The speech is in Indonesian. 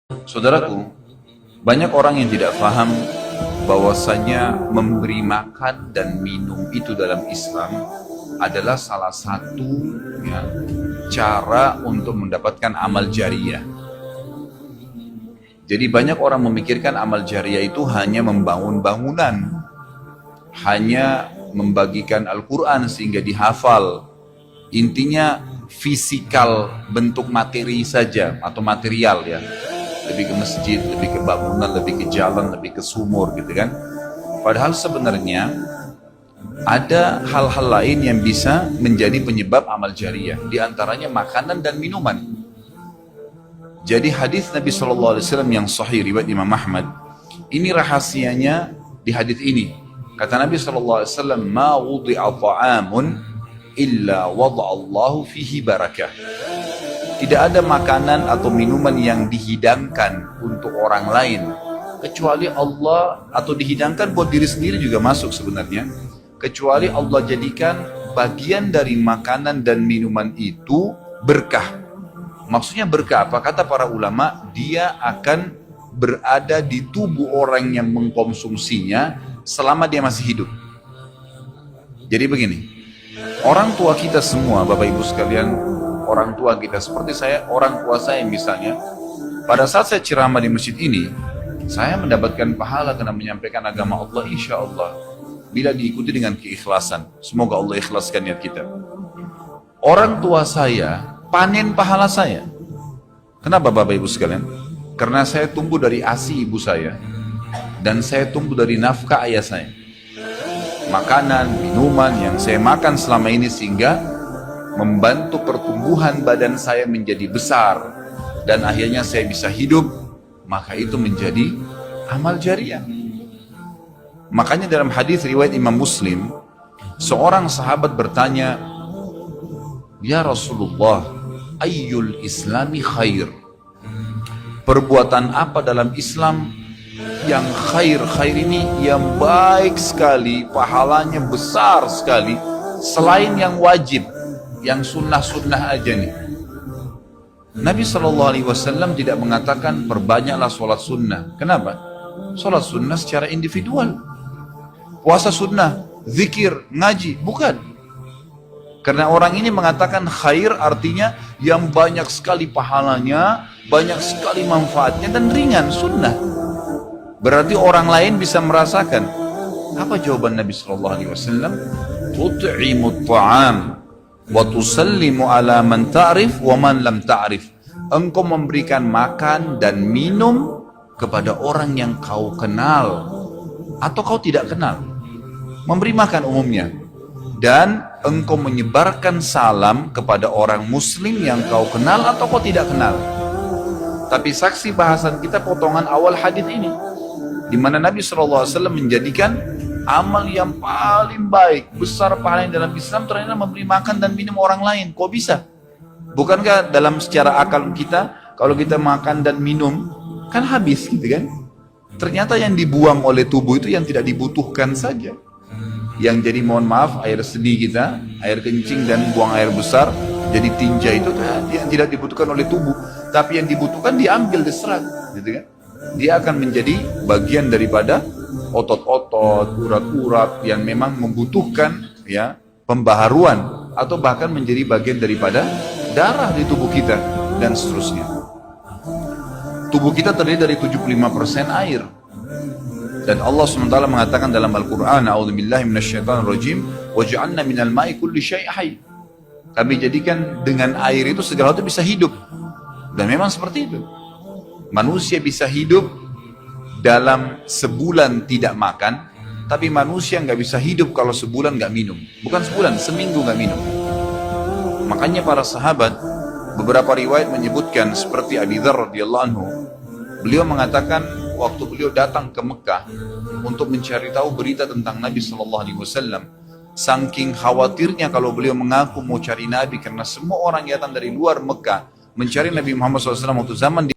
Saudaraku, banyak orang yang tidak paham bahwasanya memberi makan dan minum itu dalam Islam adalah salah satu ya, cara untuk mendapatkan amal jariah. Jadi banyak orang memikirkan amal jariah itu hanya membangun bangunan, hanya membagikan Al-Quran sehingga dihafal. Intinya fisikal, bentuk materi saja atau material ya. Lebih ke masjid, lebih ke bangunan, lebih ke jalan, lebih ke sumur gitu kan. Padahal sebenarnya ada hal-hal lain yang bisa menjadi penyebab amal jariah. Di antaranya makanan dan minuman. Jadi hadis Nabi SAW yang sahih riwayat Imam Ahmad, ini rahasianya di hadis ini. Kata Nabi SAW, "Ma wudi'a ta'amun illa wada'allahu fihi barakah." Tidak ada makanan atau minuman yang dihidangkan untuk orang lain kecuali Allah, atau dihidangkan buat diri sendiri juga masuk sebenarnya, kecuali Allah jadikan bagian dari makanan dan minuman itu berkah. Maksudnya berkah apa? Kata para ulama, dia akan berada di tubuh orang yang mengkonsumsinya selama dia masih hidup. Jadi begini, orang tua kita semua, Bapak Ibu sekalian, orang tua kita seperti saya, orang tua saya misalnya, pada saat saya ceramah di masjid ini, saya mendapatkan pahala karena menyampaikan agama Allah, insya Allah, bila diikuti dengan keikhlasan. Semoga Allah ikhlaskan niat kita. Orang tua saya panen pahala saya. Kenapa Bapak Ibu sekalian? Karena saya tumbuh dari ASI ibu saya, dan saya tumbuh dari nafkah ayah saya. Makanan, minuman yang saya makan selama ini sehingga membantu pertumbuhan badan saya menjadi besar, dan akhirnya saya bisa hidup, maka itu menjadi amal jariah. Makanya dalam hadis riwayat Imam Muslim, seorang sahabat bertanya, "Ya Rasulullah, ayyul islami khair?" Perbuatan apa dalam Islam yang khair? Khair ini yang baik sekali, pahalanya besar sekali, selain yang wajib, yang sunnah-sunnah aja nih. Nabi SAW tidak mengatakan perbanyaklah sholat sunnah. Kenapa? Sholat sunnah secara individual. Puasa sunnah, zikir, ngaji, bukan. Karena orang ini mengatakan khair artinya yang banyak sekali pahalanya, banyak sekali manfaatnya, dan ringan, sunnah. Berarti orang lain bisa merasakan. Apa jawaban Nabi SAW? Tut'imut ta'am wa tusallimu ala man ta'rif wa man lam ta'rif. Engkau memberikan makan dan minum kepada orang yang kau kenal atau kau tidak kenal. Memberi makan umumnya. Dan engkau menyebarkan salam kepada orang muslim yang kau kenal atau kau tidak kenal. Tapi saksi bahasan kita potongan awal hadis ini, di mana Nabi SAW menjadikan amal yang paling baik, besar pahalanya dalam Islam ternyata memberi makan dan minum orang lain. Kok bisa? Bukankah dalam secara akal kita, kalau kita makan dan minum, kan habis gitu kan? Ternyata yang dibuang oleh tubuh itu yang tidak dibutuhkan saja. Yang jadi mohon maaf, air sedih kita, air kencing dan buang air besar, jadi tinja itu yang tidak dibutuhkan oleh tubuh. Tapi yang dibutuhkan diambil, diserap gitu kan? Dia akan menjadi bagian daripada otot-otot, urat-urat yang memang membutuhkan ya pembaharuan, atau bahkan menjadi bagian daripada darah di tubuh kita dan seterusnya. Tubuh kita terdiri dari 75% air. Dan Allah SWT mengatakan dalam Al-Quran, "A'udzubillahi minasyaitonirrajim, waja'alna minal ma'i kulli syai' hayy." Kami jadikan dengan air itu segala sesuatu bisa hidup. Dan memang seperti itu. Manusia bisa hidup dalam sebulan tidak makan, tapi manusia nggak bisa hidup kalau sebulan nggak minum. Bukan sebulan, seminggu nggak minum. Makanya para sahabat, beberapa riwayat menyebutkan seperti Abi Dzar radhiyallahu anhu, beliau mengatakan waktu beliau datang ke Mekah untuk mencari tahu berita tentang Nabi SAW, saking khawatirnya kalau beliau mengaku mau cari Nabi, karena semua orang yang datang dari luar Mekah mencari Nabi Muhammad SAW waktu zaman